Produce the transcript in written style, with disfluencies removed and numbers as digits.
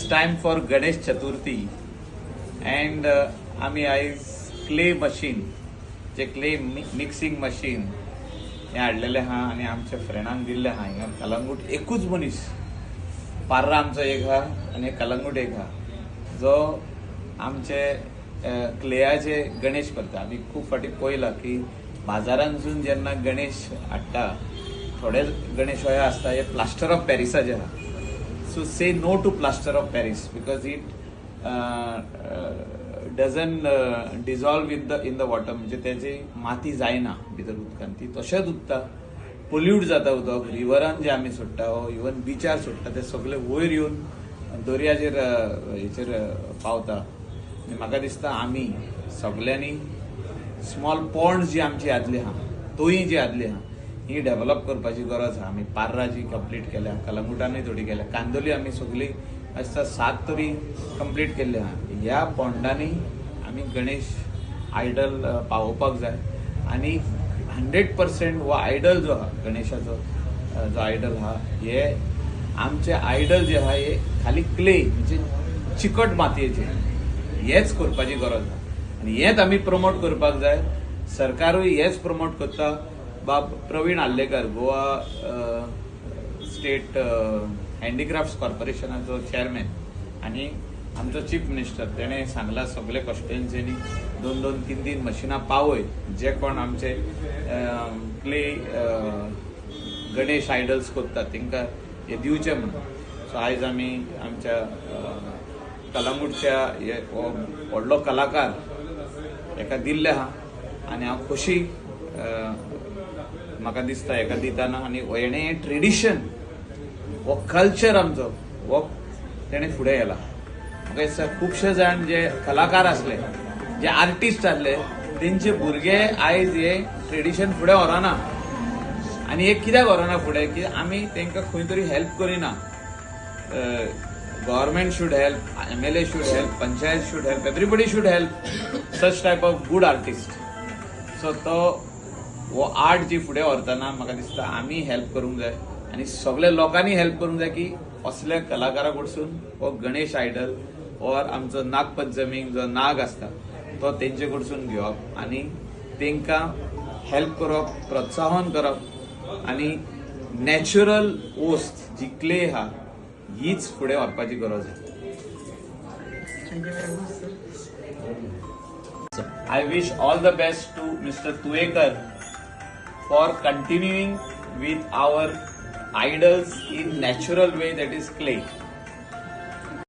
It's time for Ganesh Chaturthi and आम्ही आयज clay machine जे क्ले मिक्सिंग मशीन हे हाडलेले आहा आणि आमच्या फ्रेंडांक दिल्ले आहा. हिंगा कलंगूट एकूच मनीस पार्रा आमचो एक आहा आणि कलंगूट एक आहा जो आमचे क्लेयाचे गणेश करता. आम्ही खूप फाटी पळयला की बाजारांसून जेन्ना गणेश हाडटा थोडे गणेश हे असता हे प्लास्टर ऑफ पॅरिसाचे आहा. So say no to plaster of Paris because it doesn't dissolve in the water. म्हणजे त्याची माती जायना भितर उदकान, ती तशेंच उरता. पोल्यूट जाता उदक रिव्हरान जे आमी सोडटा इवन बिचार सोडटा ते सगळे वयर येवन दर्याचेर हेचेर पावता. आनी म्हाका दिसता आमी सगळ्यांनी स्मॉल पॉन्ड्स जी आमची आदली आहा तोय जी आदली आहा ही डेव्हलप करपाची गरज आहा. आमी पार्रा जी कंप्लीट केल्या, कलंगुटानूय थोडी केल्या, कांदोली आमी सगळी आसता 7 तरी कंप्लीट केल्ली आहा. ह्या पॉन्डांनी आमी गणेश आयडल पावोवपाक जाय आनी 100% हो आयडल जो आहा गणेशाचो जो आयडल आहा हे आमचे आयडल जे आहा हे खाली क्ले म्हणजे चिकट मातयेचे हेच करपाची गरज आहा आनी हेच आमी प्रमोट करपाक जाय. सरकारूय हेच प्रमोट करता. बाब Pravin Arlekar Goa state handicrafts कॉर्पोरेशनाचो chairman आणि आमचो चीफ मिनिस्टर तेणे सांगला सगळे कॉन्स्टिट्युएन्सीनी 2-2, 3-3 मशिनां पावय जे कोण आमचे क्ले गणेश आयडल्स करतात तांकां हे दिवचे म्हणून. सो आयज आमी आमच्या कलंगूटच्या व्हडलो कलाकार हेका दिल्ले आहा आनी हांव खोशी म्हाका दिसता हेका दिताना. आनी हेणे ट्रेडिशन हो कल्चर आमचो हो तेणे फुडें येला. म्हाका दिसता खुबशे जाण जे कलाकार आसले जे आर्टिस्ट आसले तेंचे भुरगे आयज हे ट्रेडिशन फुडें व्हरना. आनी हे कित्याक व्हरना फुडें की आमी तांकां खंय तरी हेल्प करिना. Government should help, MLA should help, panchayat should help, everybody should help such type of good artist. So तो हो आर्ट जी फुडें व्हरतना म्हाका दिसता आमी हेल्प करूंक जाय आनी सगळ्या लोकांनी हेल्प करूंक जाय की असल्या कलाकारा कडसून हो गणेश आयडल ऑर आमचो नागपंचमीक जो नाग आसता तो तेंचे कडसून घेवप आनी तांकां हेल्प करप, प्रोत्साहन करप आनी नॅचरल वोस्ट जी क्ले आहा हीच फुडें व्हरपाची गरज आसा. I wish all the best to Mr. Tuekar for continuing with our idols in natural way, that is clay.